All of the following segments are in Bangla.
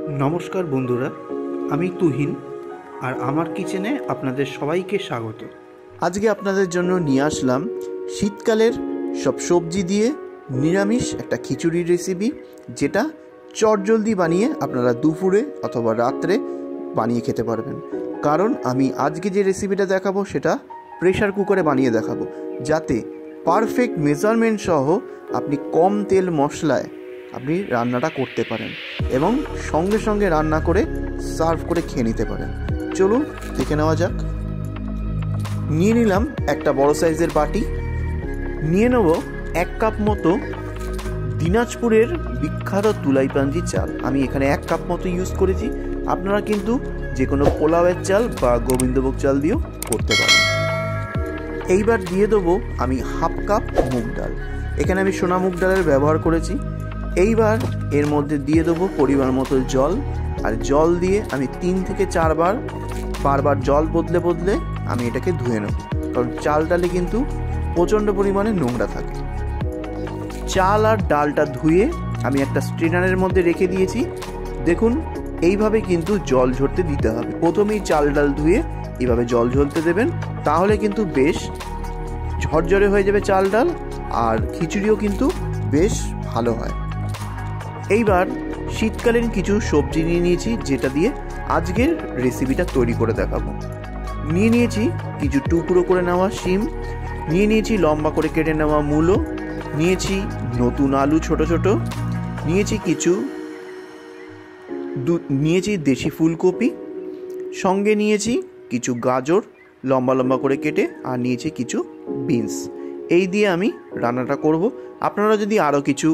नमस्कार बंधुरा आमी तुहिन और आमार किचेने आपनादेर सबाइके स्वागत। आज के आपनादेर जन्य निये आसलाम शीतकालेर सब सब्जी दिए निरामिष एक खिचुड़ी रेसिपि जेटा चटजल्दी बानिये आपनारा दुपुरे अथवा रात्रे बानिये खेते पारबेन। कारण आमी आज के जे रेसिपिटा देखाबो सेटा प्रेसार कुकारे बानिये देखाबो जाते पारफेक्ट मेजारमेंट सह आपनि कम तेल मशलाय আপনি রান্নাটা করতে পারেন এবং সঙ্গে সঙ্গে রান্না করে সার্ভ করে খেয়ে নিতে পারেন। চলুন দেখে নেওয়া যাক। নিয়ে নিলাম একটা বড় সাইজের বাটি, নিয়ে নেব 1 কাপ মতো দিনাজপুরের বিখ্যাত তুলাইপাঞ্জি চাল। আমি এখানে 1 কাপ মতো ইউজ করেছি, আপনারা কিন্তু যে কোনো পোলাওয়ের চাল বা গোবিন্দভোগ চাল দিয়েও করতে পারেন। এইবার দিয়ে দেবো আমি 1/2 কাপ মুগ ডাল। এখানে আমি সোনা মুগ ডালের ব্যবহার করেছি। এইবার এর মধ্যে দিয়ে দেবো পরিমাণ মতো জল, আর জল দিয়ে আমি 3 থেকে 4 বার বারবার জল বদলে বদলে আমি এটাকে ধুয়ে নেব, কারণ চাল ডালে কিন্তু প্রচণ্ড পরিমাণে নোংরা থাকে। চাল আর ডালটা ধুয়ে আমি একটা স্ট্রেনারের মধ্যে রেখে দিয়েছি। দেখুন এইভাবে কিন্তু জল ঝরতে দিতে হবে। প্রথমেই চাল ডাল ধুয়ে এইভাবে জল ঝরতে দেবেন, তাহলে কিন্তু বেশ ঝরঝরে হয়ে যাবে চাল ডাল, আর খিচুড়িও কিন্তু বেশ ভালো হয়। এইবার শীতকালীন কিছু সবজি নিয়ে নিয়েছি যেটা দিয়ে আজকের রেসিপিটা তৈরি করে দেখাবো। নিয়ে নিয়েছি কিছু টুকরো করে নেওয়া শিম, নিয়ে নিয়েছি লম্বা করে কেটে নেওয়া মূলো, নিয়েছি নতুন আলু ছোট ছোট, নিয়েছি দেশি ফুলকপি, সঙ্গে নিয়েছি কিছু গাজর লম্বা লম্বা করে কেটে, আর নিয়েছি কিছু বিনস। এই দিয়ে আমি রান্নাটা করব। আপনারা যদি আরও কিছু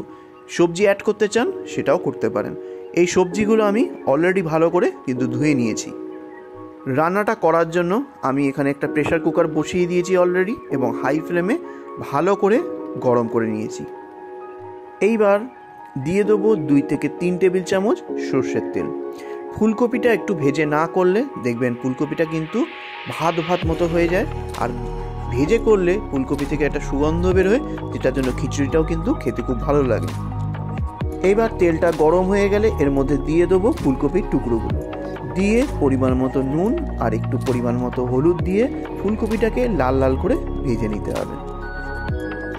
সবজি অ্যাড করতে চান সেটাও করতে পারেন। এই সবজিগুলো আমি অলরেডি ভালো করে কিন্তু ধুয়ে নিয়েছি। রান্নাটা করার জন্য আমি এখানে একটা প্রেসার কুকার বসিয়ে দিয়েছি অলরেডি, এবং হাই ফ্লেমে ভালো করে গরম করে নিয়েছি। এইবার দিয়ে দেবো 2 থেকে 3 টেবিল চামচ সর্ষের তেল। ফুলকপিটা একটু ভেজে না করলে দেখবেন ফুলকপিটা কিন্তু ভাত ভাত মতো হয়ে যায়, আর ভেজে করলে ফুলকপি থেকে একটা সুগন্ধ বের হয়, যেটার জন্য খিচুড়িটাও কিন্তু খেতে খুব ভালো লাগে। এইবার তেলটা গরম হয়ে গেলে এর মধ্যে দিয়ে দেবো ফুলকপির টুকরোগুলো, দিয়ে পরিমাণ মতো নুন আর একটু পরিমাণ মতো হলুদ দিয়ে ফুলকপিটাকে লাল লাল করে ভেজে নিতে হবে।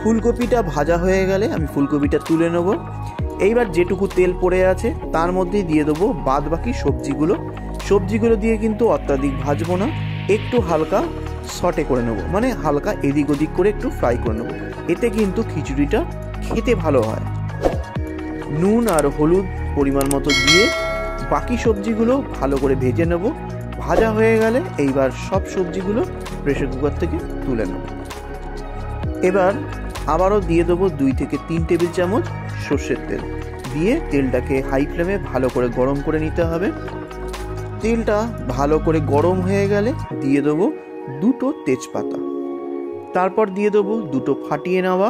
ফুলকপিটা ভাজা হয়ে গেলে আমি ফুলকপিটা তুলে নেব। এইবার যেটুকু তেল পড়ে আছে তার মধ্যেই দিয়ে দেবো বাদ বাকি সবজিগুলো দিয়ে কিন্তু অত্যাধিক ভাজবো না, একটু হালকা সটে করে নেব, মানে হালকা এদিক ওদিক করে একটু ফ্রাই করে নেব। এতে কিন্তু খিচুড়িটা খেতে ভালো হয়। নুন আর হলুদ পরিমাণ মতো দিয়ে বাকি সবজিগুলো ভালো করে ভেজে নেব। ভাজা হয়ে গেলে এইবার সব সবজিগুলো প্রেসার কুকার থেকে তুলে নেব। এবার আবারও দিয়ে দেবো 2 থেকে 3 টেবিল চামচ সর্ষের তেল, দিয়ে তেলটাকে হাই ফ্লেমে ভালো করে গরম করে নিতে হবে। তেলটা ভালো করে গরম হয়ে গেলে দিয়ে দেবো 2টো তেজপাতা, তারপর দিয়ে দেবো 2টো ফাটিয়ে নেওয়া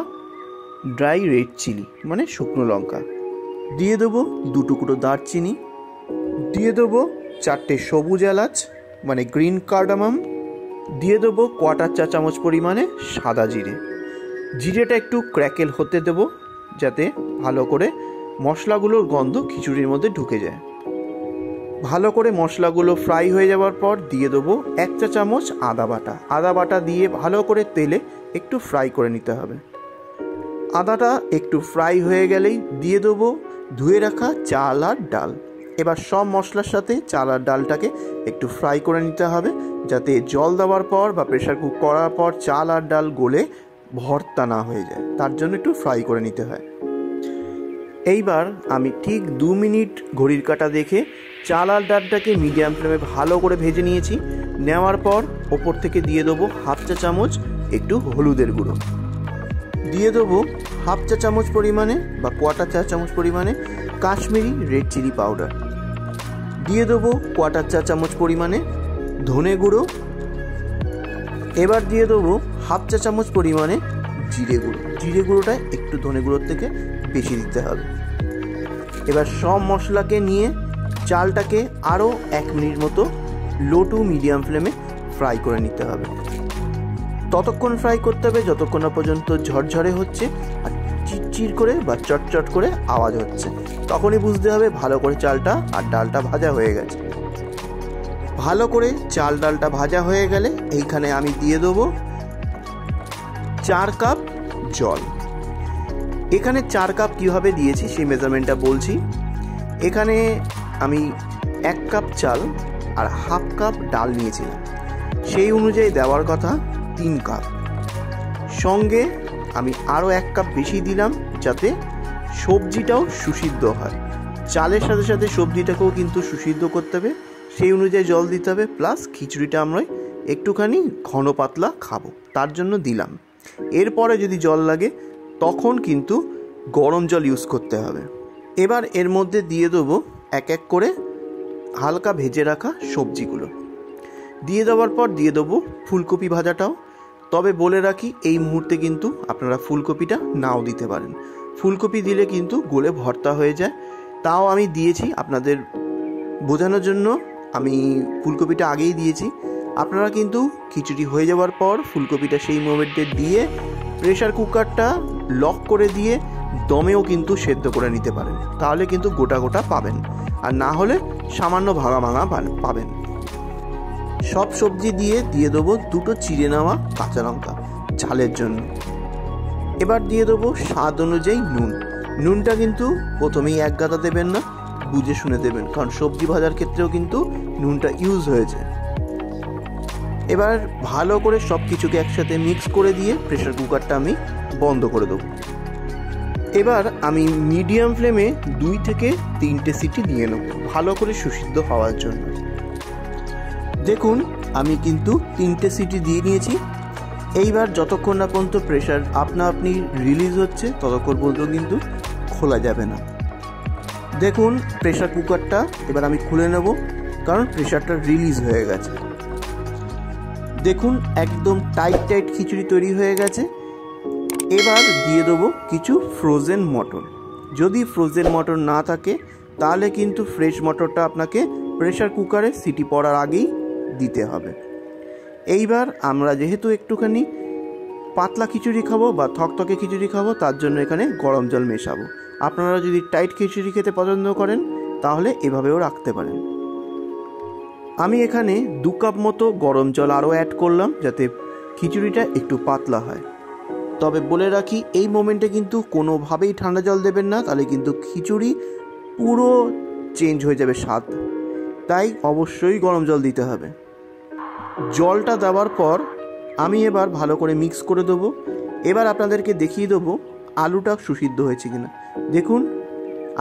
ড্রাই রেড চিলি মানে শুকনো লঙ্কা, দিয়ে দেবো 2 টুকরো দারচিনি, দিয়ে দেবো 4টে সবুজ এলাচ মানে গ্রিন কার্ডামাম, দিয়ে দেবো 1/4 চা চামচ পরিমাণে সাদা জিরেটা একটু ক্র্যাকেল হতে দেবো যাতে ভালো করে মশলাগুলোর গন্ধ খিচুড়ির মধ্যে ঢুকে যায়। ভালো করে মশলাগুলো ফ্রাই হয়ে যাওয়ার পর দিয়ে দেবো 1 চা চামচ আদা বাটা দিয়ে ভালো করে তেলে একটু ফ্রাই করে নিতে হবে। আদাটা একটু ফ্রাই হয়ে গেলেই দিয়ে দেবো ধুয়ে রাখা চাল আর ডাল। এবার সব মশলার সাথে চাল আর ডালটাকে একটু ফ্রাই করে নিতে হবে, যাতে জল দেওয়ার পর বা প্রেসার কুক করার পর চাল আর ডাল গলে ভর্তা না হয়ে যায়, তার জন্য একটু ফ্রাই করে নিতে হয়। এইবার আমি ঠিক 2 মিনিট ঘড়ির কাঁটা দেখে চাল আর ডালটাকে মিডিয়াম ফ্লেমে ভালো করে ভেজে নিয়েছি। নেওয়ার পর ওপর থেকে দিয়ে দেবো 1/2 চা চামচ একটু হলুদের গুঁড়ো, দিয়ে দেবো 1/2 চা চামচ পরিমাণে বা 1/4 চা চামচ পরিমাণে কাশ্মীরি রেড চিলি পাউডার, দিয়ে দেবো 1/4 চা চামচ পরিমাণে ধনে গুঁড়ো। এবার দিয়ে দেবো 1/2 চা চামচ পরিমাণে জিরে গুঁড়োটা একটু ধনে গুঁড়োর থেকে বেশি দিতে হবে। এবার সব মশলাকে নিয়ে চালটাকে আরও 1 মিনিট মতো লো টু মিডিয়াম ফ্লেমে ফ্রাই করে নিতে হবে। ততক্ষণ ফ্রাই করতে হবে যতক্ষণ না পর্যন্ত ঝরঝরে হচ্ছে আর চিটচিট করে বা চটচট করে আওয়াজ হচ্ছে। তখনই বুঝতে হবে ভালো করে চালটা আর ডালটা ভাজা হয়ে গেছে। ভালো করে চাল ডালটা ভাজা হয়ে গেলে এইখানে আমি দিয়ে দেবো 4 কাপ জল। এখানে 4 কাপ কীভাবে দিয়েছি সেই মেজারমেন্টটা বলছি। এখানে আমি 1 কাপ চাল আর হাফ কাপ ডাল নিয়েছিলাম, সেই অনুযায়ী দেওয়ার কথা 3 কাপ। সঙ্গে আমি আরও 1 কাপ বেশি দিলাম যাতে সবজিটাও সুসিদ্ধ হয়। চালের সাথে সাথে সবজিটাকেও কিন্তু সুসিদ্ধ করতে হবে, সেই অনুযায়ী জল দিতে হবে। প্লাস খিচুড়িটা আমরা একটুখানি ঘন পাতলা খাবো, তার জন্য দিলাম। এরপরে যদি জল লাগে তখন কিন্তু গরম জল ইউজ করতে হবে। এবার এর মধ্যে দিয়ে দেবো এক এক করে হালকা ভেজে রাখা সবজিগুলো। দিয়ে দেওয়ার পর দিয়ে দেবো ফুলকপি ভাজাটাও। তবে বলে রাখি এই মুহূর্তে কিন্তু আপনারা ফুলকপিটা নাও দিতে পারেন, ফুলকপি দিলে কিন্তু গলে ভর্তা হয়ে যায়। তাও আমি দিয়েছি আপনাদের বোঝানোর জন্য, আমি ফুলকপিটা আগেই দিয়েছি। আপনারা কিন্তু খিচুড়ি হয়ে যাওয়ার পর ফুলকপিটা সেই মোমেন্টে দিয়ে প্রেশার কুকারটা লক করে দিয়ে দমেও কিন্তু সেদ্ধ করে নিতে পারেন, তাহলে কিন্তু গোটা গোটা পাবেন, আর না হলে সামান্য ভাঙা ভাঙা পাবেন। সব সবজি দিয়ে দেবো 2টো চিড়ে নেওয়া কাঁচা লঙ্কা ঝালের জন্য। এবার দিয়ে দেবো স্বাদ অনুযায়ী নুন। নুনটা কিন্তু প্রথমেই 1 গাদা দেবেন না, বুঝে শুনে দেবেন, কারণ সবজি ভাজার ক্ষেত্রেও কিন্তু নুনটা ইউজ হয়েছে। এবার ভালো করে সব কিছুকে একসাথে মিক্স করে দিয়ে প্রেশার কুকারটা আমি বন্ধ করে দেবো। এবার আমি মিডিয়াম ফ্লেমে 2 থেকে 3টে সিটি দিয়ে নেব ভালো করে সুসিদ্ধ হওয়ার জন্য। দেখুন আমি কিন্তু 3টে সিটি দিয়ে নিয়েছি। এইবার যতক্ষণ না পর্যন্ত প্রেশার আপনি রিলিজ হচ্ছে ততক্ষণ পর্যন্ত কিন্তু খোলা যাবে না। দেখুন প্রেশার কুকারটা এবার আমি খুলে নেব, কারণ প্রেশারটা রিলিজ হয়ে গেছে। দেখুন একদম টাইট খিচুড়ি তৈরি হয়ে গেছে। এবার দিয়ে দেবো কিছু ফ্রোজেন মটর। যদি ফ্রোজেন মটর না থাকে তাহলে কিন্তু ফ্রেশ মটরটা আপনাকে প্রেশার কুকারে সিটি পড়ার আগেই দিতে হবে। এইবার আমরা যেহেতু একটুখানি পাতলা খিচুড়ি খাবো বা থকথকে খিচুড়ি খাবো, তার জন্য এখানে গরম জল মেশাবো। আপনারা যদি টাইট খিচুড়ি খেতে পছন্দ করেন তাহলে এভাবেও রাখতে পারেন। আমি এখানে 2 কাপ মতো গরম জল আরও অ্যাড করলাম যাতে খিচুড়িটা একটু পাতলা হয়। তবে বলে রাখি এই মোমেন্টে কিন্তু কোনোভাবেই ঠান্ডা জল দেবেন না, তাহলে কিন্তু খিচুড়ি পুরো চেঞ্জ হয়ে যাবে স্বাদ, তাই অবশ্যই গরম জল দিতে হবে। জলটা দেওয়ার পর আমি এবার ভালো করে মিক্স করে দেবো। এবার আপনাদেরকে দেখিয়ে দেবো আলুটা সুসিদ্ধ হয়েছে কিনা। দেখুন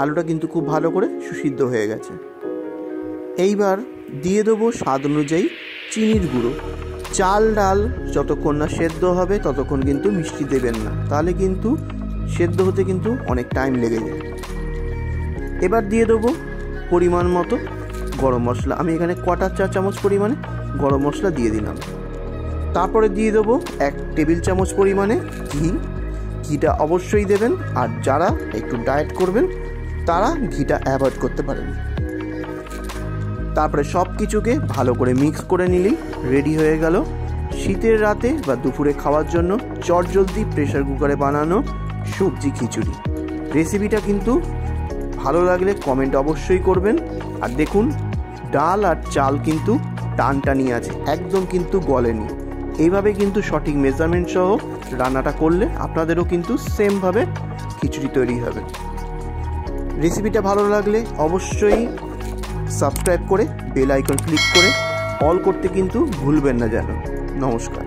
আলুটা কিন্তু খুব ভালো করে সুসিদ্ধ হয়ে গেছে। এইবার দিয়ে দেবো স্বাদ অনুযায়ী চিনির গুঁড়ো। চাল ডাল যতক্ষণ না সেদ্ধ হবে ততক্ষণ কিন্তু মিষ্টি দেবেন না, তাহলে কিন্তু সেদ্ধ হতে কিন্তু অনেক টাইম লেগে যায়। এবার দিয়ে দেবো পরিমাণ মতো গরম মশলা। আমি এখানে 1/4 চা চামচ পরিমাণে গরম মশলা দিয়ে দিলাম। তারপরে দিয়ে দেবো 1 টেবিল চামচ পরিমাণে ঘিটা অবশ্যই দেবেন, আর যারা একটু ডায়েট করবেন তারা ঘিটা অ্যাভয়েড করতে পারেন। তারপরে সব কিছুকে ভালো করে মিক্স করে নিলেই রেডি হয়ে গেল শীতের রাতে বা দুপুরে খাওয়ার জন্য চটজলদি প্রেশার কুকারে বানানো সবজি খিচুড়ি। রেসিপিটা কিন্তু ভালো লাগলে কমেন্ট অবশ্যই করবেন। আর দেখুন ডাল আর চাল কিন্তু টানটানি আছে, একদম কিন্তু গলেনি। এইভাবে কিন্তু সঠিক মেজারমেন্ট সহ রান্নাটা করলে আপনাদেরও কিন্তু সেমভাবে খিচুড়ি তৈরি হবে। রেসিপিটা ভালো লাগলে অবশ্যই সাবস্ক্রাইব করে বেল আইকন ক্লিক করে অল করতে কিন্তু ভুলবেন না যেন। নমস্কার।